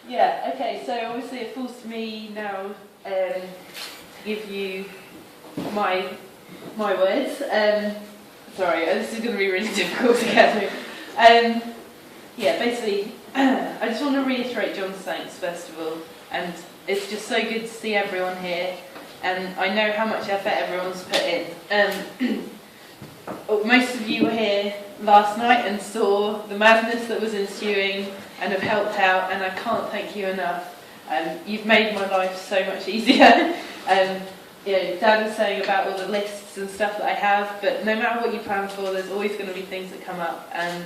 Yeah, okay, so obviously it falls to me now to give you my words. Sorry, this is going to be really difficult to get through. Yeah, basically, I just want to reiterate John's thanks, first of all, and it's just so good to see everyone here, and I know how much effort everyone's put in. Most of you were here last night and saw the madness that was ensuing and have helped out, and I can't thank you enough. You've made my life so much easier. Dad was saying about all the lists and stuff that I have, but no matter what you plan for, there's always going to be things that come up, and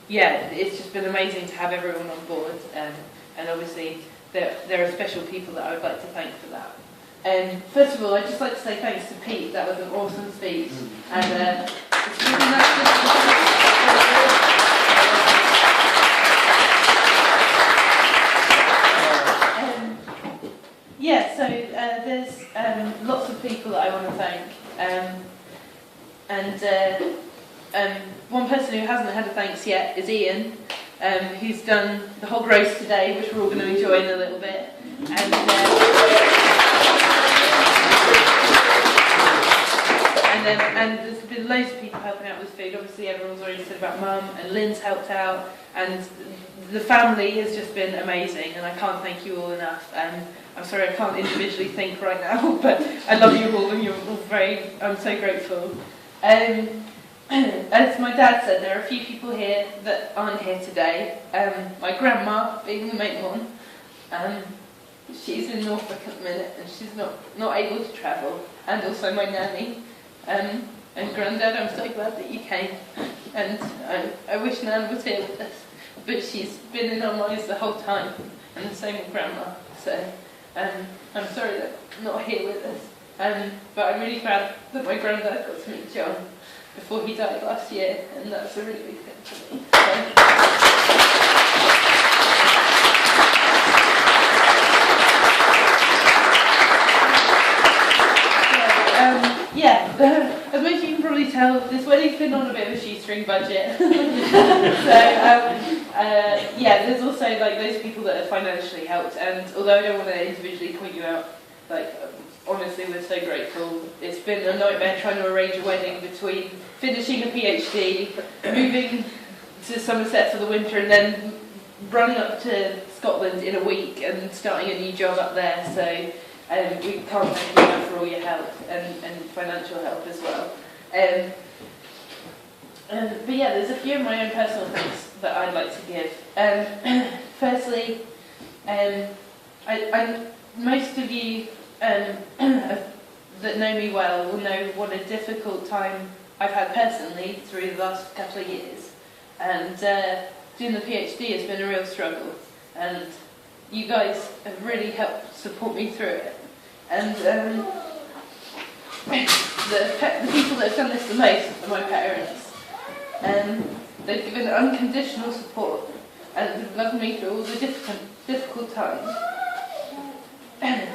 it's just been amazing to have everyone on board, and obviously there are special people that I would like to thank for that. First of all, I'd just like to say thanks to Pete. That was an awesome speech, and it's really nice there's lots of people that I want to thank, one person who hasn't had a thanks yet is Ian, who's done the hog roast today, which we're all going to enjoy in a little bit, and there's been loads of people helping out with food. Obviously everyone's already said about Mum, and Lynn's helped out, and the family has just been amazing, and I can't thank you all enough. I'm sorry I can't individually think right now, but I love you all, and you're all I'm so grateful. As my dad said, there are a few people here that aren't here today. My grandma, being the main one, she's in Norfolk at the minute, and she's not able to travel, and also my nanny. And Grandad, I'm so glad that you came, and I wish Nan was here with us, but she's been in our minds the whole time, and the same with Grandma, so I'm sorry that not here with us, but I'm really glad that my Grandad got to meet John before he died last year, and that's a really big thing for me. As most of you can probably tell, this wedding's been on a bit of a shoestring budget. There's also those people that have financially helped, and although I don't want to individually point you out, honestly we're so grateful. It's been a nightmare trying to arrange a wedding between finishing a PhD, moving to Somerset for the winter, and then running up to Scotland in a week and starting a new job up there, so we can't thank you enough for all your help and financial help as well. There's a few of my own personal thanks that I'd like to give. Firstly, most of you that know me well will know what a difficult time I've had personally through the last couple of years. And doing the PhD has been a real struggle. And you guys have really helped support me through it. And the people that have done this the most are my parents. They've given unconditional support and have loved me through all the difficult times.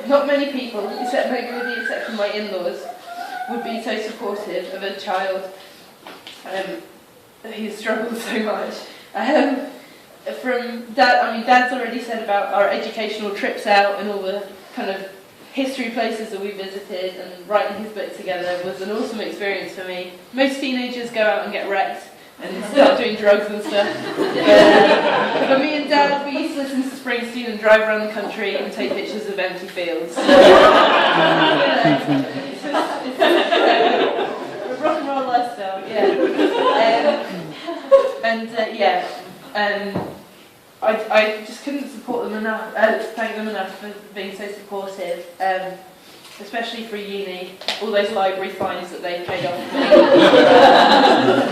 Not many people, except maybe with the exception of my in-laws, would be so supportive of a child who struggles so much. From Dad, Dad's already said about our educational trips out and all the kind of history places that we visited, and writing his book together was an awesome experience for me. Most teenagers go out and get wrecked and start doing drugs and stuff. But me and Dad, we used to listen to Springsteen and drive around the country and take pictures of empty fields. It's a rock and roll lifestyle, I just couldn't support them enough, thank them enough for being so supportive, especially for uni, all those library fines that they paid off for me,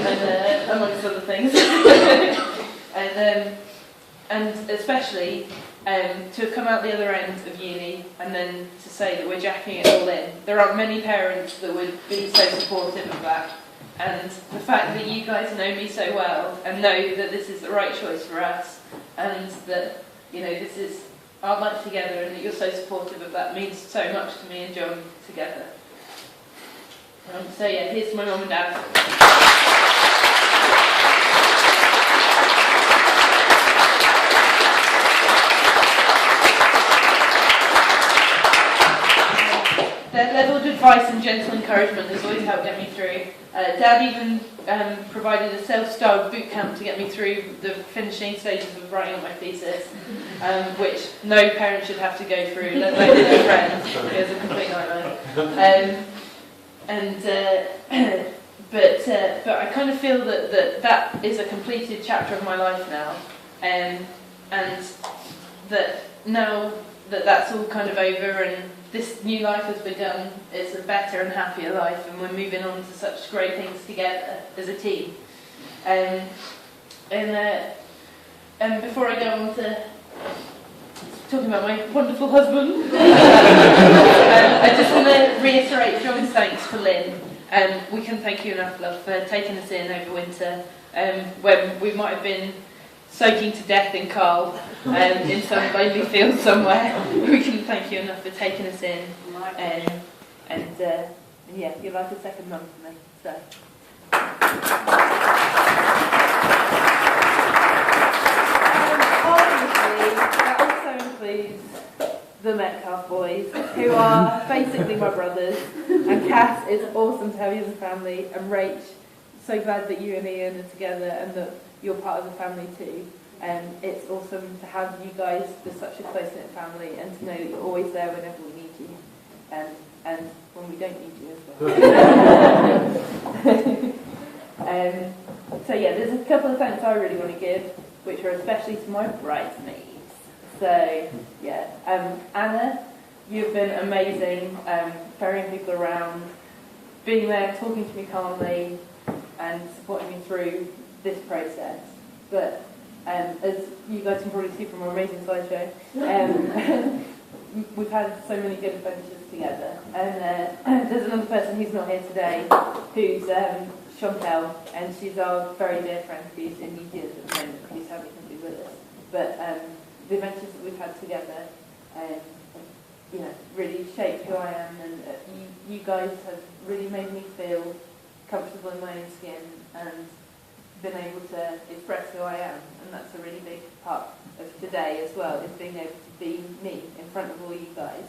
and amongst other things. And especially to have come out the other end of uni and then to say that we're jacking it all in. There aren't many parents that would be so supportive of that. And the fact that you guys know me so well and know that this is the right choice for us, and that this is our life together, and that you're so supportive of that, means so much to me and John together. Here's my mum and dad. advice and gentle encouragement has always helped get me through. Dad even provided a self-styled boot camp to get me through the finishing stages of writing up my thesis, which no parent should have to go through, let alone their friends. It was a complete nightmare. But I kind of feel that is a completed chapter of my life now, and that now that's all kind of over and this new life has begun. It's a better and happier life, and we're moving on to such great things together as a team. And before I go on to talking about my wonderful husband, I just want to reiterate John's thanks for Lynn. We can thank you enough, love, for taking us in over winter, when we might have been soaking to death in Carl, in some lonely field somewhere. We can thank you enough for taking us in, yeah, you're like a second mum for me. So. Obviously, that also includes the Metcalf boys, who are basically my brothers, and Cass, it's awesome to have you as a family, and Rach, so glad that you and Ian are together and that you're part of the family too. It's awesome to have you guys with such a close-knit family and to know that you're always there whenever we need you, and when we don't need you as well. So yeah, there's a couple of thanks I really want to give, which are especially to my bridesmaids. So yeah, Anna, you've been amazing, ferrying people around, being there, talking to me calmly, and supporting me through this process. But as you guys can probably see from our amazing slideshow, we've had so many good adventures together. And there's another person who's not here today, who's Chantel, and she's our very dear friend who's in New Zealand at the moment, who's sadly couldn't be with us. But the adventures that we've had together, you know, really shaped who I am, and you guys have really made me feel comfortable in my own skin and been able to express who I am, and that's a really big part of today as well, is being able to be me in front of all you guys,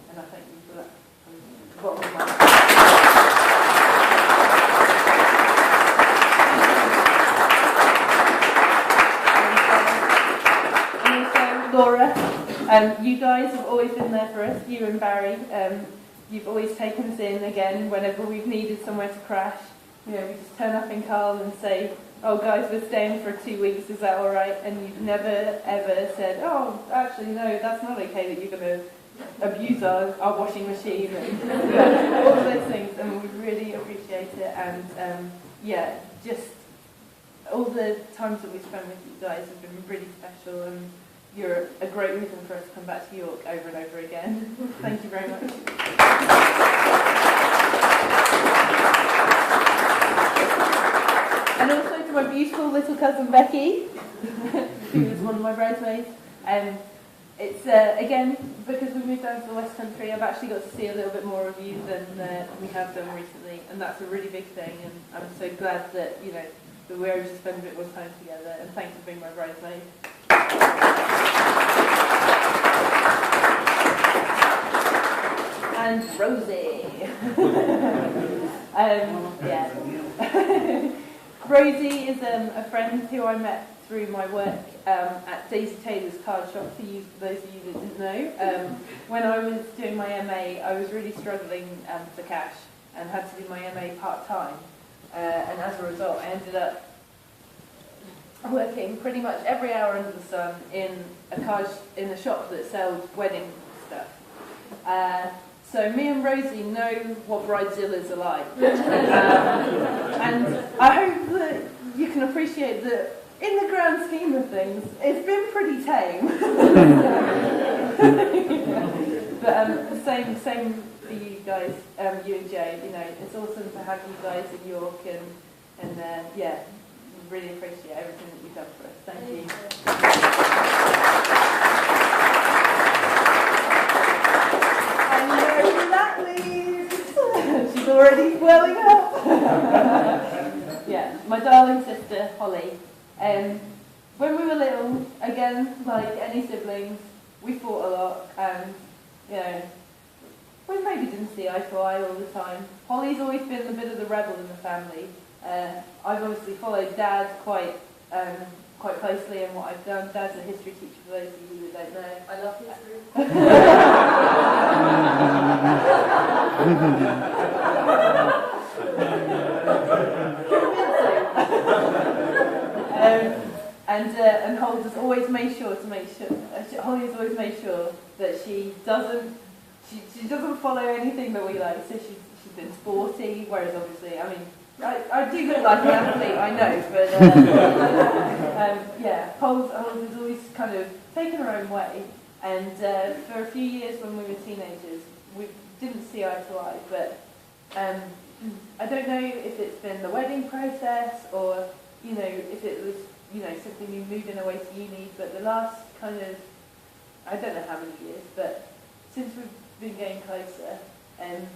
and I thank you for that from the bottom of my heart. And also Laura, you guys have always been there for us, you and Barry. You've always taken us in again whenever we've needed somewhere to crash. You know, we just turn up in Carl and say, oh guys, we're staying for 2 weeks, is that alright? And you've never ever said, oh, actually no, that's not okay that you're going to abuse our washing machine and all of those things, and we really appreciate it. And yeah, just all the times that we spend with you guys have been really special, and you're a great reason for us to come back to York over and over again. Thank you very much. And also to my beautiful little cousin Becky, who was one of my bridesmaids. It's, again, because we moved down to the West Country, I've actually got to see a little bit more of you than we have done recently, and that's a really big thing, and I'm so glad that, you know, that we're able to spend a bit more time together, and thanks for being my bridesmaid. And Rosie. Yeah. Rosie is a friend who I met through my work at Daisy Taylor's card shop, for those of you that didn't know. When I was doing my MA, I was really struggling for cash and had to do my MA part-time. And as a result, I ended up working pretty much every hour under the sun in a shop that sells wedding stuff. So me and Rosie know what bridezillas are like. And I hope that you can appreciate that in the grand scheme of things, it's been pretty tame. But same for you guys, you and Joe, you know, it's awesome to have you guys in York, and yeah, really appreciate everything that you've done for us. Thank you. And where that leaves, she's already welling up. Yeah, my darling sister, Holly. When we were little, again, like any siblings, we fought a lot, and, you know, we maybe didn't see eye to eye all the time. Holly's always been a bit of the rebel in the family. I've obviously followed Dad quite closely in what I've done. Dad's a history teacher for those of you who don't know. I love history. And Holly has always made sure Holly has always made sure that she doesn't follow anything that we like. So she's been sporty, whereas obviously, I mean, I do look like an athlete, I know, but yeah, Holly has always kind of taken her own way. And for a few years when we were teenagers, we didn't see eye to eye, but I don't know if it's been the wedding process or, you know, if it was, you know, simply me moving away to uni, but the last kind of, I don't know how many years, but since we've been getting closer, I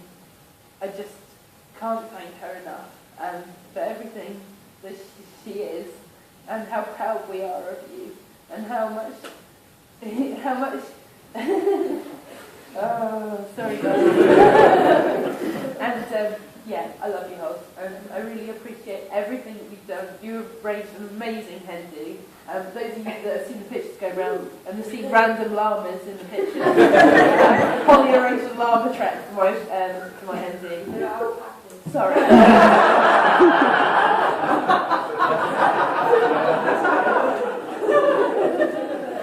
just can't thank her enough for everything that she is, and how proud we are of you, and how much, oh, sorry guys. And yeah, I love you, Holt. I really appreciate everything that you've done. You've arranged an amazing hen do. Those of you that have seen the pictures go round and have seen random llamas in the pictures, Holly arranged a llama track for my hen do. Sorry.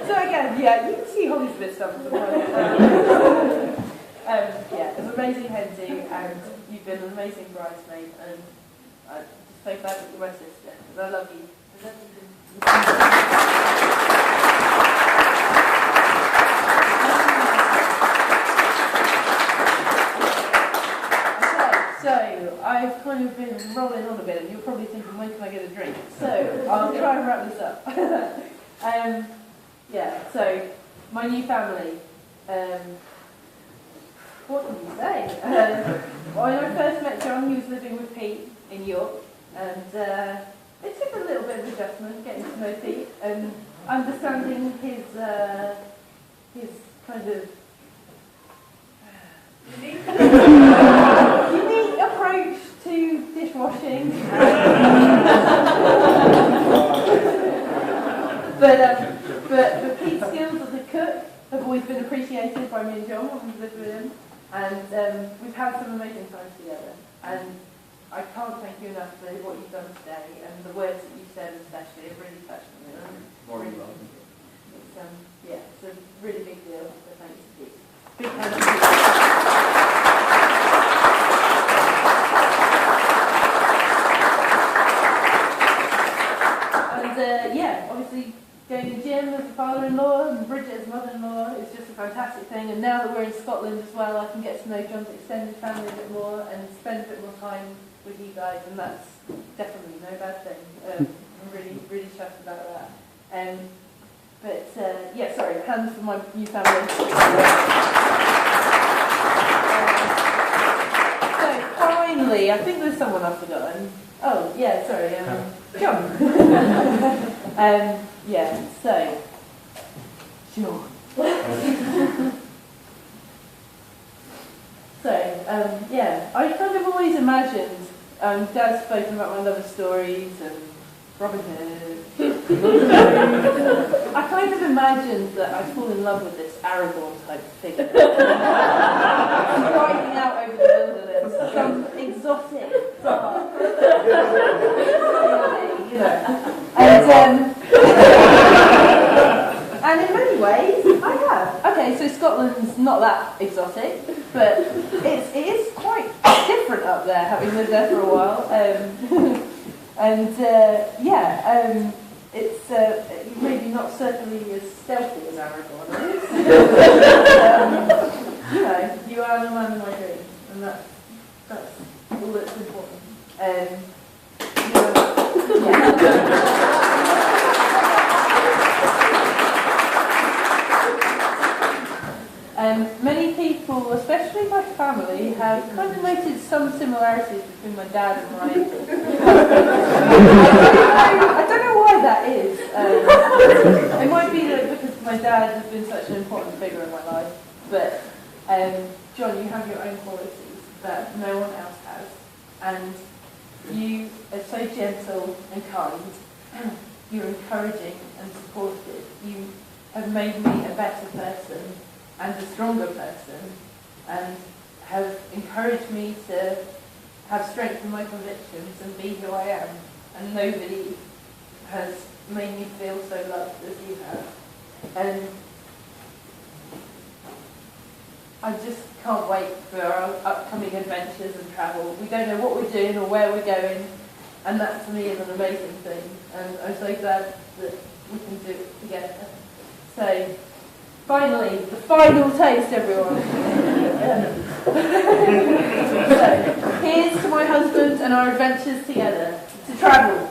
So again, yeah, you can see Holly's a bit something. Yeah, it's an amazing hen do, and you've been an amazing bridesmaid, and I'm just so glad that you're my sister, because I love you. Okay, so I've kind of been rolling on a bit, and you're probably thinking, when can I get a drink? So I'll try and wrap this up. Yeah, so my new family. What can you say? When I first met John, he was living with Pete in York, and it took a little bit of adjustment getting to know Pete and understanding his kind of unique approach to dishwashing. But Pete's skills as a cook have always been appreciated by me and John when we've lived with him. And we've had some amazing times together, and I can't thank you enough for what you've done today, and the words that you've said especially have really touched me. More than welcome. Yeah, it's a really big deal, so thanks to you. Big hand up. And yeah, obviously going to Jim as a father-in-law and Bridget as mother-in-law is just a fantastic thing, and now that we're in Scotland as well, I can get to know John's extended family a bit more and spend a bit more time with you guys, and that's definitely no bad thing. I'm really, really chuffed about that. But yeah, sorry, hands for my new family. So finally, I think there's someone I've forgotten. Oh, yeah, sorry, John. Yeah, so, John. So, yeah, I kind of always imagined, Dad's spoken about my love stories and Robin Hood. I kind of imagined that I'd fall in love with this Aragorn type figure. Riding out over the wilderness, some exotic dark. You know. And in many ways, I have. Okay, so Scotland's not that exotic, but it is quite different up there, having lived there for a while. It's maybe not certainly as stealthy as Aragorn is. You know, you are the man of my dreams, and that's all that's important. Many people, especially my family, have kind of noted some similarities between my dad and my I don't know why that is. It might be that because my dad has been such an important figure in my life, but John, you have your own qualities that no one else has, and you are so gentle and kind. You're encouraging and supportive. You have made me a better person and a stronger person, and have encouraged me to have strength in my convictions and be who I am. And nobody has made me feel so loved as you have. And I just can't wait for our upcoming adventures and travel. We don't know what we're doing or where we're going, and that to me is an amazing thing. And I'm so glad that we can do it together. So, finally, the final taste, everyone. So, here's to my husband and our adventures together, to travel.